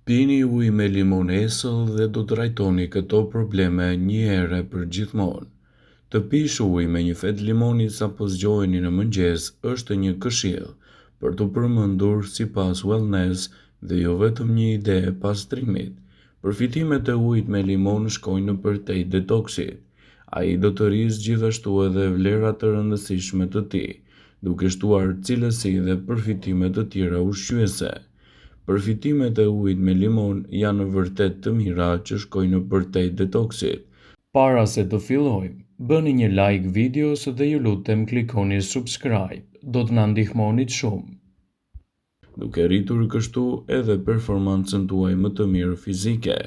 Pini ujë me limonесëll dhe do të trajtoni këto probleme një herë për gjithmonë. Të pish ujë me një fet limoni sapo zgjoheni në mëngjes është një këshill për të përmendur sipas wellness dhe jo vetëm një ide e pastrimit. Përfitimet e ujit me limon shkojnë nëpër te detoksit. Ai do të rrisë gjithashtu edhe vlerat të rëndësishme të tij, duke shtuar cilësi dhe përfitime të tjera ushqyese. Përfitimet e ujit me limon janë vërtet të mira që shkojnë nëpër te detoksit. Para se të fillojmë, bëni një like videos dhe ju lutem klikoni subscribe, do të na ndihmonit shumë. Duke rritur kështu edhe performancën tuaj më të mirë fizike.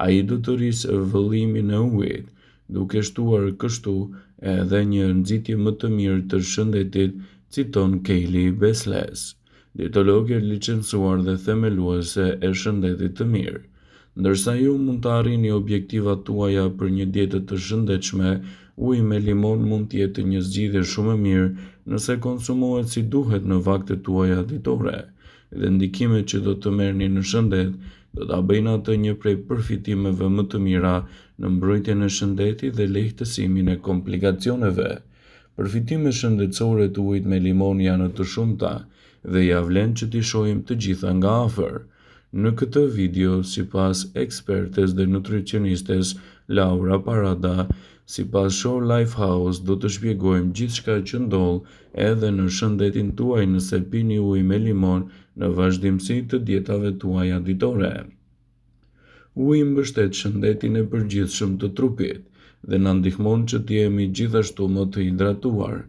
Ai do të rrisë vëllimin e ujit, duke shtuar kështu edhe një nxitje më të mirë të shëndetit, citon Kaylee Besles, dietologe e licencuar dhe themeluese e shëndetit të mirë. Ndërsa ju mund të arrini objektivat tuaja për një dietë të shëndetshme, uji me limon mund të jetë një zgjidhje shumë e mirë nëse konsumohet si duhet në vaktet tuaja ditore, dhe ndikimet që do të merrni në shëndet do ta bëjnë atë një prej përfitimeve më të mira në mbrojtjen e shëndetit dhe lehtësimin e komplikacioneve. Përfitimet shëndetësore të ujit me limon janë të shumta dhe ja vlen që t'i shohim të gjitha nga afër. Në këtë video, sipas ekspertes dhe nutricionistes Laura Parada, sipas Show Lifehouse, do të shpjegojmë gjithçka që ndodh edhe në shëndetin tuaj nëse pini ujë me limon në vazhdimsi të dietave tuaja ditore. Uji mbështet shëndetin e përgjithshëm të trupit dhe na ndihmon që të jemi gjithashtu më të hidratuar.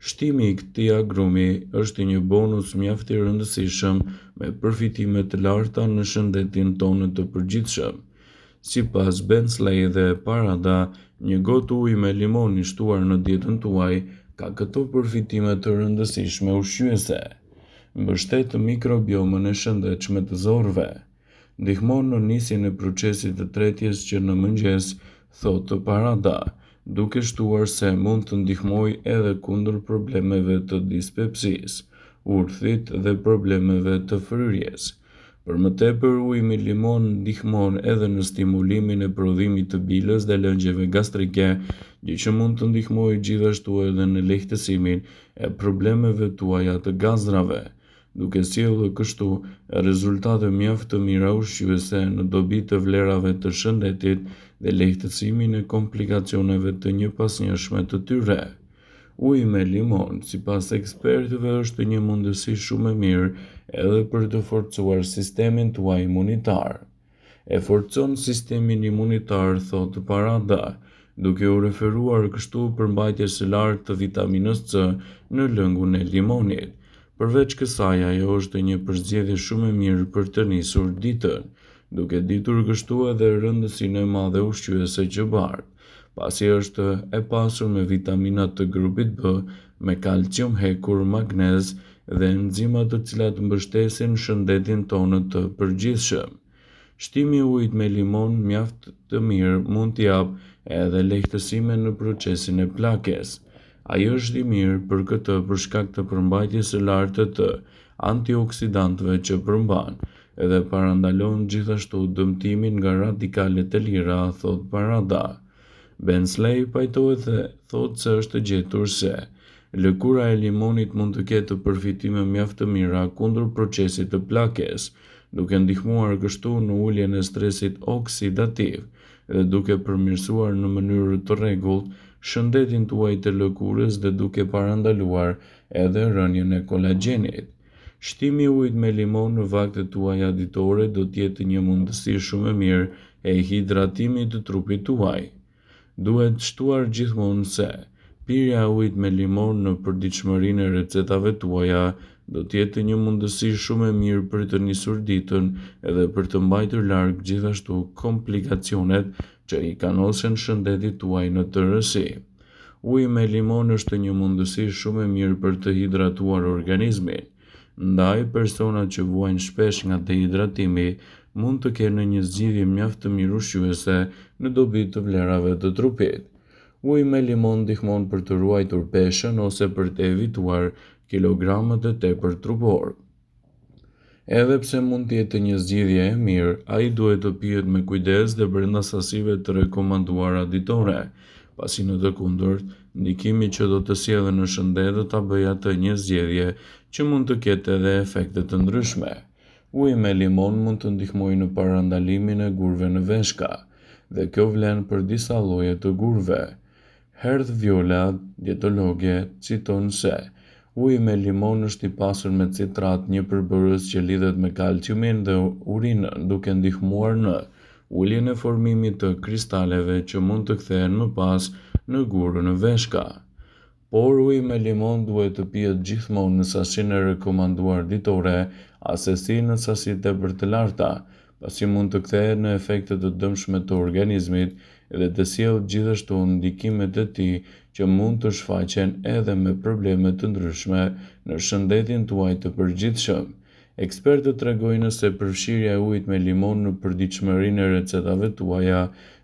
Shtimi i këtij agrumi është një bonus mjaft i rëndësishëm me përfitime të larta në shëndetin tonë të përgjithshëm. Sipas Bensley dhe Parada, një gotë ujë me limon i shtuar në dietën tuaj ka këto përfitime të rëndësishme ushqyese. Mbështet mikrobiomën e shëndetshme të zorrve. Ndihmon në nisjen e procesit të tretjes që në mëngjes, thotë Parada, duke shtuar se mund të ndihmojë edhe kundër problemeve të dispepsisë, urthit dhe problemeve të fryrjes. Për më tepër, uji me limon ndihmon edhe në stimulimin e prodhimit të bilës dhe lëngjeve gastrike, gjë që mund të ndihmojë gjithashtu edhe në lehtësimin e problemeve tuaja të gazrave, duke sjellë kështu rezultate mjaft të mira ushqyese në dobi të vlerave të shëndetit dhe lehtësimin e komplikacioneve të njëpasnjëshme të tyre. Uji me limon, sipas ekspertëve, është një mundësi shumë e mirë edhe për të forcuar sistemin tuaj imunitar. E forcon sistemin imunitar, thotë Parada, duke u referuar kështu përmbajtjes së lartë të vitaminës C në lëngun e limonit. Përveç kësaj, ajo është një përzgjedhje shumë e mirë për të nisur ditën, duke ditur kështu edhe rëndësinë e madhe ushqyese që bart, pasi është e pasur me vitaminat të grupit B, me kalcium hekur, magnez dhe enzima të cilat mbështesin shëndetin tonë të përgjithshëm. Shtimi i ujit me limon mjaft të mirë mund t'i japë edhe lehtësime në procesin e plakes. Ai është i mirë për këtë për shkak të përmbajtjes së lartë të antioksidantëve që përmban, edhe parandalon gjithashtu dëmtimin nga radikalet e lira, thot Parada. Bensley pajtohet dhe thot se është gjetur se lëkura e limonit mund të ketë përfitime mjaft të mira kundër procesit të plakes, duke ndihmuar kështu në uljen e stresit oksidativ dhe duke përmirësuar në mënyrë të rregullt shëndetin tuaj të lëkurës dhe duke parandaluar edhe rënien e kolagjenit. Shtimi i ujit me limon në vaktet tuaja ditore do të jetë një mundësi shumë e mirë e hidratimit të trupit tuaj. Duhet shtuar gjithmonë se pirja e ujit me limon në përditshmërinë e recetave tuaja do të jetë një mundësi shumë e mirë për të nisur ditën edhe për të mbajtur larg gjithashtu komplikacionet që i kanosen shëndetit tuaj në tërësi. Uji me limon është një mundësi shumë e mirë për të hidratuar organizmin. Ndaj, personat që vuajnë shpesh nga dehidratimi mund të kenë një zgjidhje mjaft të mirë ushqyese në dobi të vlerave të trupit. Uji me limon ndihmon për të ruajtur peshën ose për të evituar kilogramat e tepër trupor. Edhe pse mund të jetë një zgjidhje e mirë, ai duhet të pihet me kujdes dhe brenda sasive të rekomanduara ditore, pasi në të kundërt, ndikimi që do të sjellë në shëndet do ta bëjë atë një zgjedhje që mund të ketë edhe efekte të ndryshme. Uji me limon mund të ndihmojë në parandalimin e gurëve në veshka, dhe kjo vlen për disa lloje të gurëve. Herth Viola, dietologe, citon se uji me limon është i pasur me citrat, një përbërës që lidhet me kalciumin dhe urinën, duke ndihmuar në uljen e formimit të kristaleve që mund të kthehen më pas në gurë në veshka. Por uji me limon duhet të pihet gjithmonë në sasinë e rekomanduar ditore, asesi në sasi tepër të larta, pasi mund të kthehet në efekte të dëmshme të organizmit dhe të sjellë gjithashtu ndikimet e tij që mund të shfaqen edhe me probleme të ndryshme në shëndetin tuaj të përgjithshëm. Ekspertët tregojnë se përfshirja e ujit me limon në përditshmërinë e recetave tuaja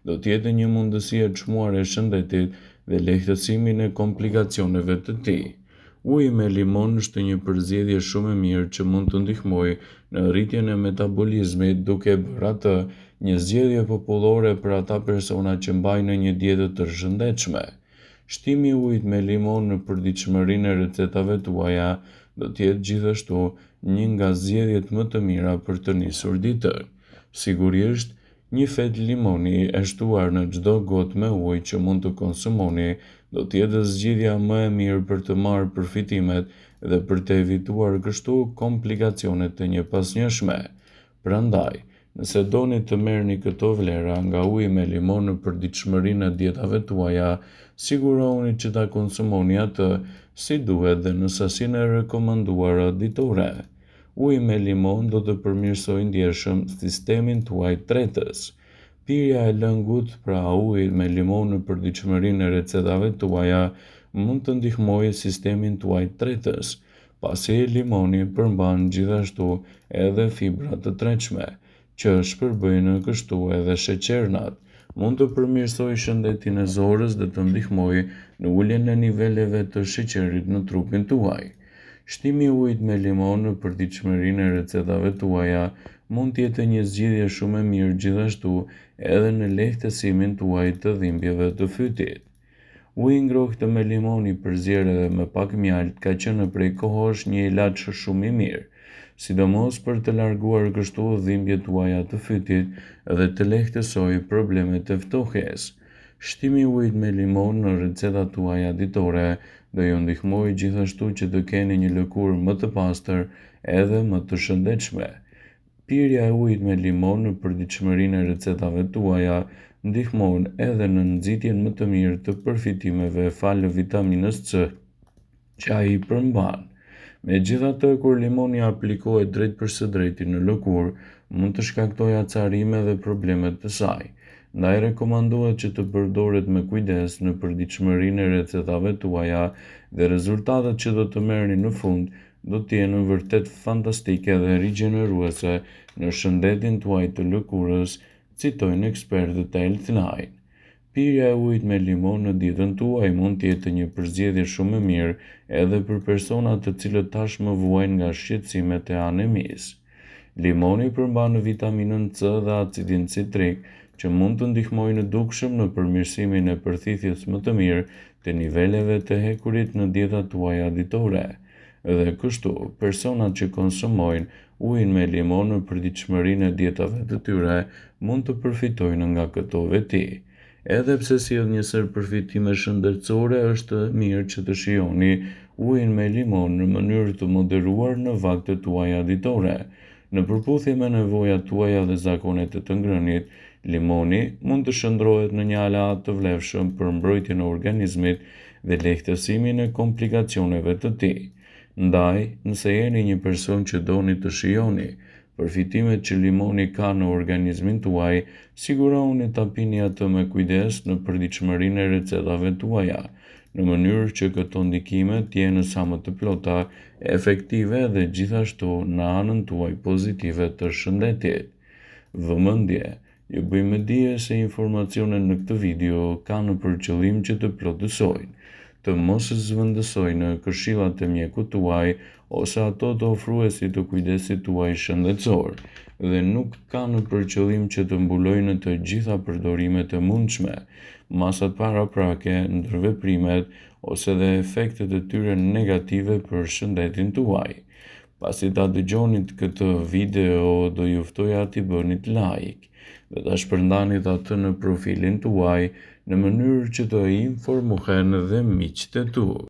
do të jetë një mundësi e çmuar e shëndetit dhe lehtësimin e komplikacioneve të tij. Uji me limon është një përzgjedhje shumë e mirë që mund të ndihmojë në rritjen e metabolizmit, duke bërë atë një zgjedhje popullore për ata persona që mbajnë një dietë të shëndetshme. Shtimi i ujit me limon në përditshmërinë e recetave tuaja do të jetë gjithashtu një nga zgjedhjet më të mira për të nisur ditën. Sigurisht, një fet limoni e shtuar në çdo gotë me ujë që mund të konsumoni do të jetë zgjidhja më e mirë për të marrë përfitimet dhe për të evituar kështu komplikacionet e njëpasnjëshme. Prandaj, nëse doni të merrni këto vlera nga uji me limon në përditshmërinë e dietave tuaja, sigurohuni që ta konsumoni atë si duhet dhe në sasinë e rekomanduara ditore. Uji me limon do të përmirësojë ndjeshëm sistemin tuaj tretës. Pirja e lëngut, pra uji me limon në përditshmërinë e recetave tuaja, mund të ndihmojë sistemin tuaj tretës, pasi limoni përmban gjithashtu edhe fibra të tretshme, që shpërbëjnë kështu edhe sheqernat. Mund të përmirësojë shëndetin e zorës dhe të ndihmojë në uljen e niveleve të sheqerit në trupin tuaj. Shtimi i ujit me limon në përditshmërinë e recetave tuaja mund të jetë një zgjidhje shumë e mirë gjithashtu edhe në lehtësimin tuaj të dhimbjeve të fytit. Uji i ngrohtë me limon i përzierë edhe me pak mjaltë ka qenë prej kohësh një ilaç shumë i mirë, sidomos për të larguar kështu dhimbjet tuaja të fytit dhe të lehtësojë problemet e ftohjes. Shtimi i ujit me limon në recetat tuaja ditore do ju ndihmojë gjithashtu që të keni një lëkurë më të pastër edhe më të shëndetshme. Pirja e ujit me limon në përditshmërinë e recetave tuaja ndihmon edhe në nxitjen më të mirë të përfitimeve falë vitaminës C, që ai përmban. Megjithatë, kur limoni aplikohet drejtpërsë drejti në lëkurë, mund të shkaktojë acarime dhe problemet të saj. Ndaj rekomandohet që të përdoret me kujdes në përditshmërinë e recetave tuaja dhe rezultatet që do të merrni në fund do të jenë vërtet fantastike dhe rigjeneruese në shëndetin tuaj të lëkurës, citojnë ekspertët e Healthline. Pirja e ujit me limon në dietën tuaj mund të jetë një përzgjedhje shumë e mirë edhe për persona të cilët tashmë vuajnë nga shqetësimet e anemisë. Limoni përmban vitaminën C dhe acidin citrik, që mund të ndihmojnë në dukshëm në përmirësimin e përthithjes më të mirë të niveleve të hekurit në dietat tuaja ditore. Dhe kështu, personat që konsumojnë ujin me limon në përditshmërinë e dietave të tyre mund të përfitojnë nga këto veti. Edhe pse sjell një sër përfitime shëndetësore, është mirë që të shijoni ujin me limon në mënyrë të moderuar në vaktet tuaja ditore. Në përputhje me nevojat tuaja dhe zakonet e të ngrënit, limoni mund të shndrohet në një aleat të vlefshëm për mbrojtjen e organizmit dhe lehtësimin e komplikacioneve të tij. Ndaj, nëse jeni një person që doni të shijoni përfitimet që limoni ka në organizmin tuaj, sigurohuni ta pini atë me kujdes në përditshmërinë e recetave tuaja, në mënyrë që këto ndikime të jenë sa më të plota, efektive dhe gjithashtu në anën tuaj pozitive të shëndetit. Vëmendje, ju bëjmë dije se informacionet në këtë video kanë për qëllim që të plotësojnë, të mos zvendësojnë këshillat e mjekut tuaj ose ato të ofruesit të kujdesit tuaj shëndetësor, dhe nuk kanë për qëllim që të mbulojnë të gjitha përdorimet e mundshme, masat paraprake, ndërveprimet ose dhe efektet e tyre negative për shëndetin tuaj. Pasi ta dëgjonit këtë video, do ju ftoja t'i bënit like dhe ta shpërndanit atë në profilin tuaj në mënyrë që të informohen dhe miqtë e tu.